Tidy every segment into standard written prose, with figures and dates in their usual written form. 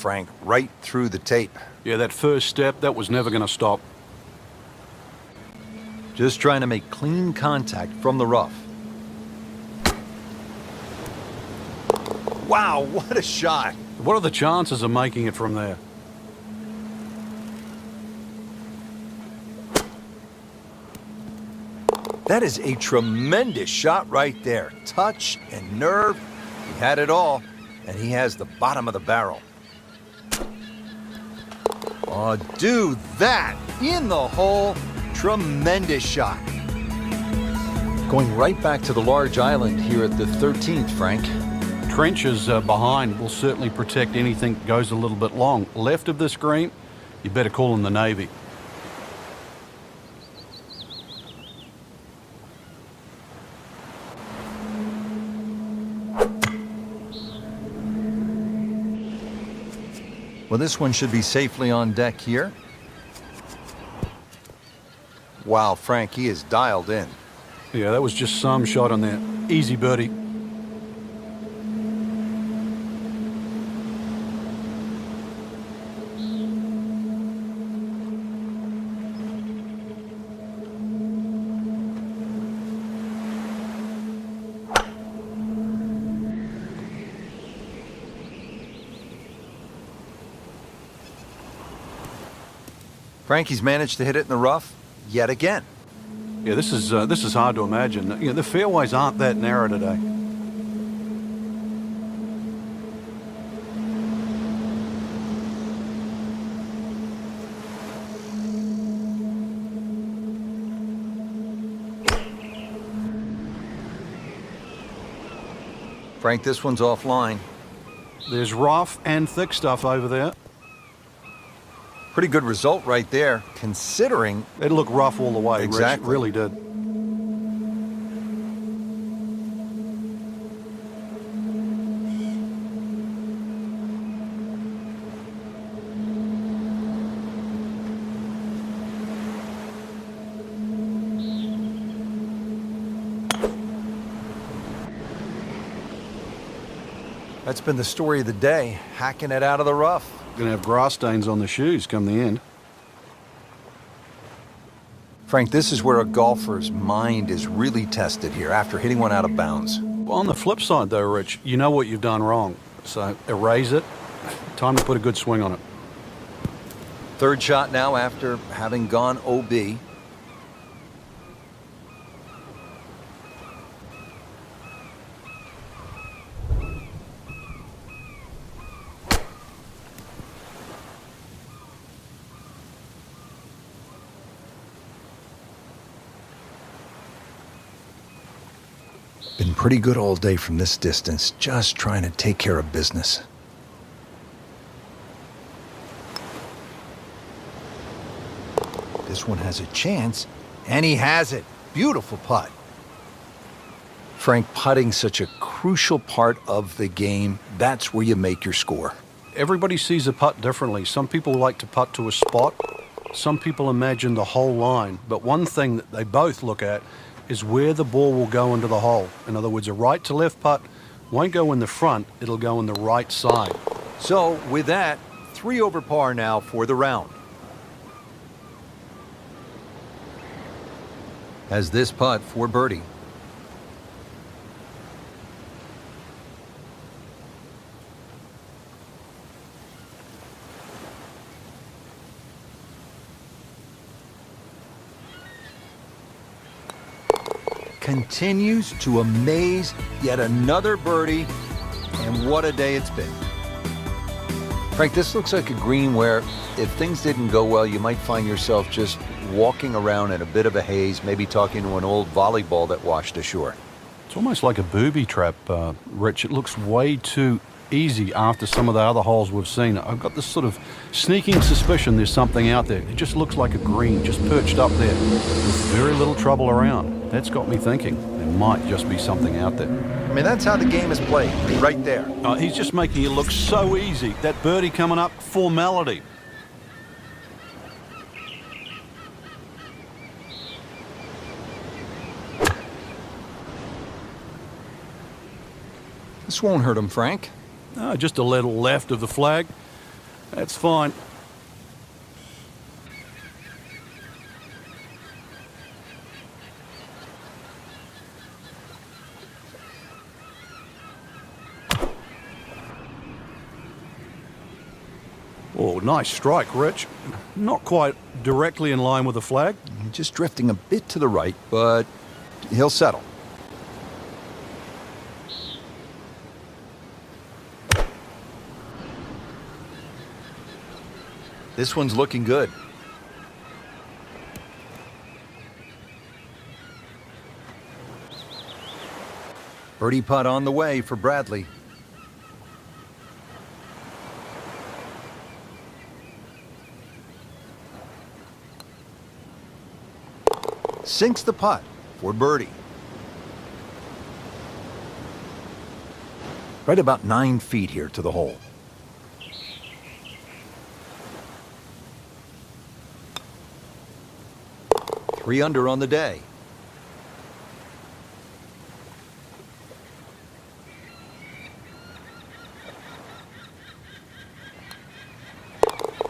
Frank, right through the tape. Yeah, that first step, that was never going to stop. Just trying to make clean contact from the rough. Wow, what a shot. What are the chances of making it from there? That is a tremendous shot right there. Touch and nerve. He had it all, and he has the bottom of the barrel. Oh, do that in the hole. Tremendous shot. Going right back to the large island here at the 13th, Frank. Trenches behind will certainly protect anything that goes a little bit long. Left of this green, you better call in the Navy. Well, this one should be safely on deck here. Wow, Frank, he is dialed in. Yeah, that was just some shot on there. Easy birdie. Frankie's managed to hit it in the rough yet again. Yeah, this is hard to imagine. You know, the fairways aren't that narrow today. Frank, this one's offline. There's rough and thick stuff over there. Pretty good result right there, considering... It looked rough all the way, Exactly. Rich. It really did. That's been the story of the day, hacking it out of the rough. Gonna have grass stains on the shoes come the end. Frank, this is where a golfer's mind is really tested here after hitting one out of bounds. Well, on the flip side, though, Rich, you know what you've done wrong. So erase it. Time to put a good swing on it. Third shot now after having gone OB. Been pretty good all day from this distance, just trying to take care of business. This one has a chance, and he has it. Beautiful putt. Frank, putting such a crucial part of the game, that's where you make your score. Everybody sees a putt differently. Some people like to putt to a spot. Some people imagine the whole line. But one thing that they both look at is where the ball will go into the hole. In other words, a right to left putt won't go in the front, it'll go in the right side. So with that, 3 over par now for the round. As this putt for birdie. Continues to amaze, yet another birdie, and what a day it's been. Frank, this looks like a green where if things didn't go well, you might find yourself just walking around in a bit of a haze, maybe talking to an old volleyball that washed ashore. It's almost like a booby trap, Rich. It looks way too easy after some of the other holes we've seen. I've got this sort of sneaking suspicion there's something out there. It just looks like a green, just perched up there with very little trouble around. That's got me thinking there might just be something out there. I mean, that's how the game is played, right there. He's just making it look so easy. That birdie coming up, formality. This won't hurt him, Frank. Just a little left of the flag. That's fine. Oh, nice strike, Rich. Not quite directly in line with the flag. Just drifting a bit to the right, but he'll settle. This one's looking good. Birdie putt on the way for Bradley. Sinks the putt for birdie. Right about 9 feet here to the hole. Three under on the day.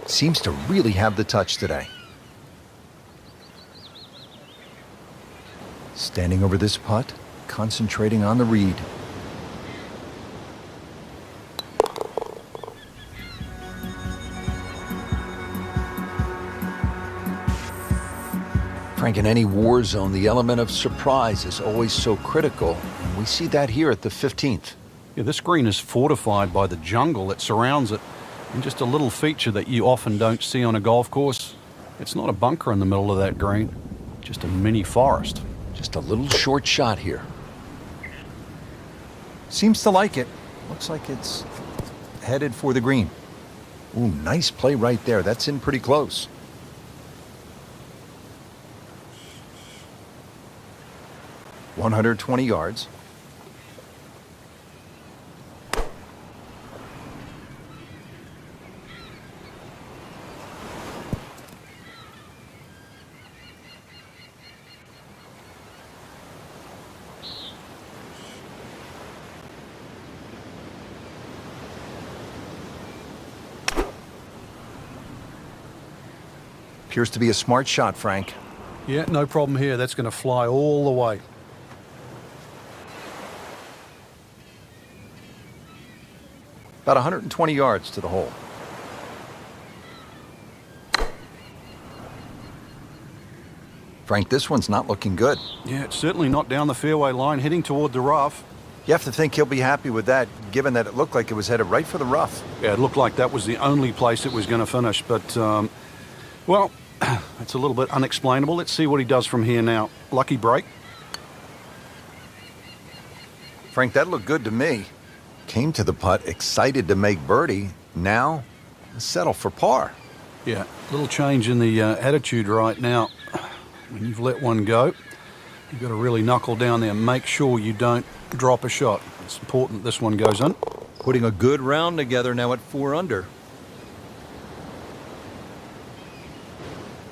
Seems to really have the touch today. Standing over this putt, concentrating on the read. Frank, in any war zone, the element of surprise is always so critical. And we see that here at the 15th. Yeah, this green is fortified by the jungle that surrounds it, and just a little feature that you often don't see on a golf course. It's not a bunker in the middle of that green, just a mini forest. Just a little short shot here. Seems to like it. Looks like it's headed for the green. Ooh, nice play right there. That's in pretty close. $120 yards. Appears to be a smart shot, Frank. Yeah, no problem here. That's going to fly all the way. About 120 yards to the hole. Frank, this one's not looking good. Yeah, it's certainly not down the fairway line, heading toward the rough. You have to think he'll be happy with that, given that it looked like it was headed right for the rough. Yeah, it looked like that was the only place it was going to finish, but, well, it's a little bit unexplainable. Let's see what he does from here now. Lucky break. Frank, that looked good to me. Came to the putt, excited to make birdie. Now, settle for par. Yeah, little change in the attitude right now. When you've let one go, you've got to really knuckle down there and make sure you don't drop a shot. It's important that this one goes in. Putting a good round together now at 4 under.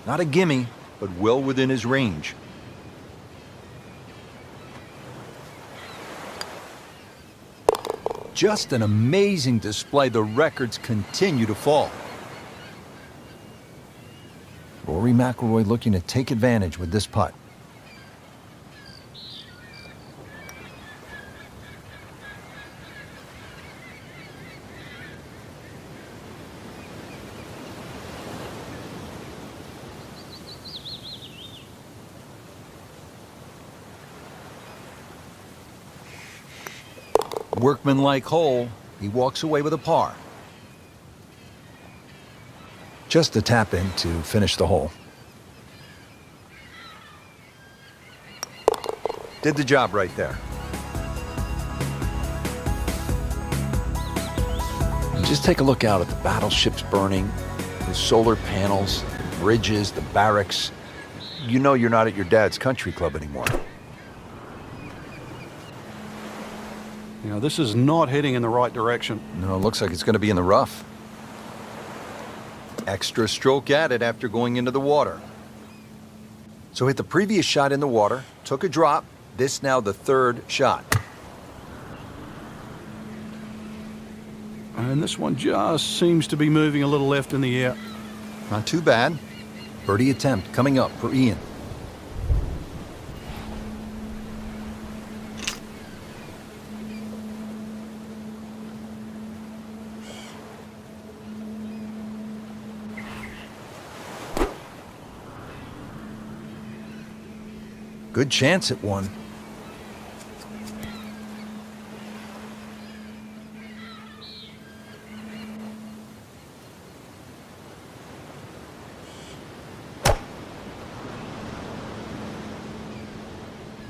Not a gimme, but well within his range. Just an amazing display. The records continue to fall. Rory McIlroy looking to take advantage with this putt. Workmanlike hole, he walks away with a par. Just a tap in to finish the hole. Did the job right there. And just take a look out at the battleships burning, the solar panels, the bridges, the barracks. You know you're not at your dad's country club anymore. You know, this is not heading in the right direction. No, it looks like it's going to be in the rough. Extra stroke added after going into the water. So hit the previous shot in the water, took a drop. This now the third shot. And this one just seems to be moving a little left in the air. Not too bad. Birdie attempt coming up for Ian. Good chance at one.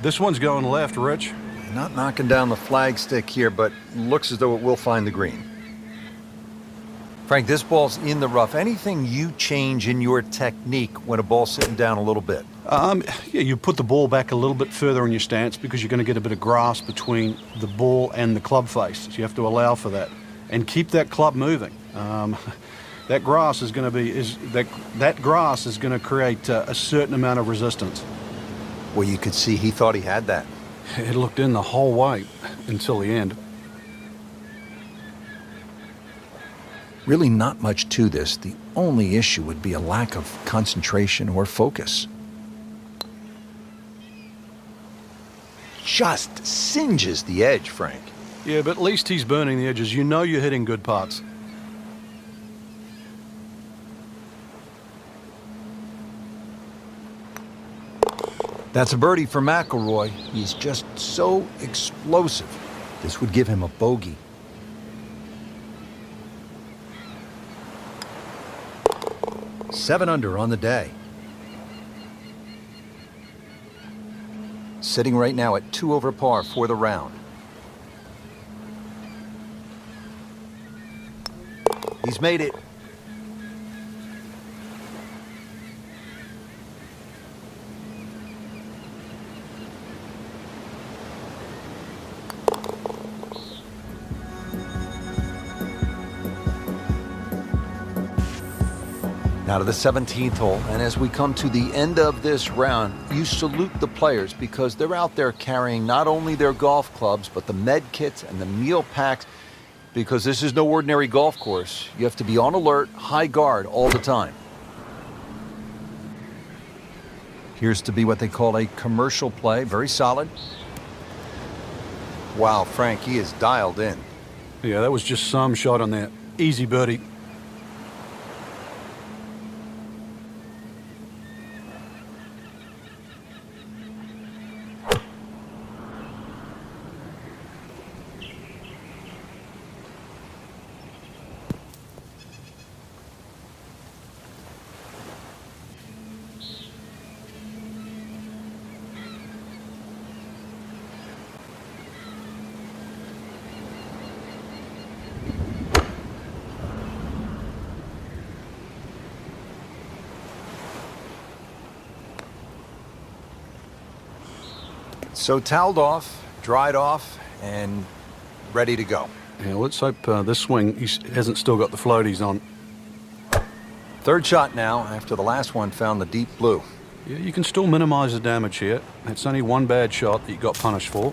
This one's going left, Rich. Not knocking down the flagstick here, but looks as though it will find the green. Frank, this ball's in the rough. Anything you change in your technique when a ball's sitting down a little bit? Yeah, you put the ball back a little bit further in your stance because you're going to get a bit of grass between the ball and the club face. So you have to allow for that and keep that club moving. That grass is going to that grass is going to create a certain amount of resistance. Well, you could see he thought he had that. It looked in the whole way until the end. Really not much to this. The only issue would be a lack of concentration or focus. Just singes the edge, Frank. Yeah, but at least he's burning the edges. You know you're hitting good putts. That's a birdie for McIlroy. He's just so explosive. This would give him a bogey. Seven under on the day. Sitting right now at 2 over par for the round. He's made it. Now to the 17th hole, and as we come to the end of this round, you salute the players because they're out there carrying not only their golf clubs, but the med kits and the meal packs, because this is no ordinary golf course. You have to be on alert, high guard all the time. Here's to be what they call a commercial play, very solid. Wow, Frank, he is dialed in. Yeah, that was just some shot on that. Easy birdie. So toweled off, dried off, and ready to go. Yeah, let's hope this swing he hasn't still got the floaties on. Third shot now after the last one found the deep blue. Yeah, you can still minimize the damage here. It's only one bad shot that you got punished for.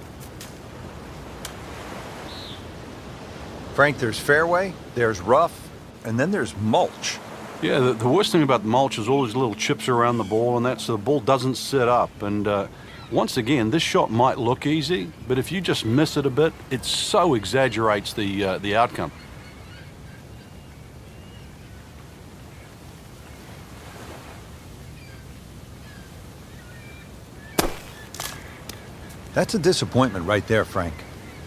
Frank, there's fairway, there's rough, and then there's mulch. Yeah, the worst thing about the mulch is all these little chips around the ball, and that so the ball doesn't sit up. And once again, this shot might look easy, but if you just miss it a bit, it so exaggerates the outcome. That's a disappointment right there, Frank.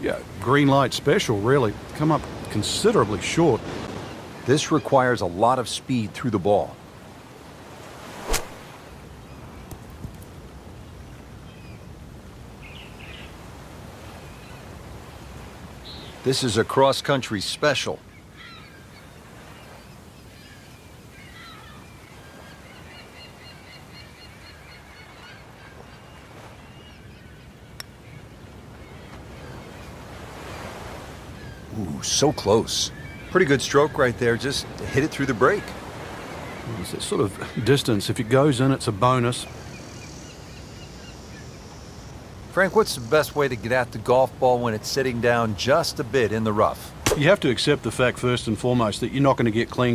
Yeah, green light special, really. Come up considerably short. This requires a lot of speed through the ball. This is a cross-country special. Ooh, so close. Pretty good stroke right there, just hit it through the break. It's that sort of distance. If it goes in, it's a bonus. Frank, what's the best way to get at the golf ball when it's sitting down just a bit in the rough? You have to accept the fact first and foremost that you're not going to get clean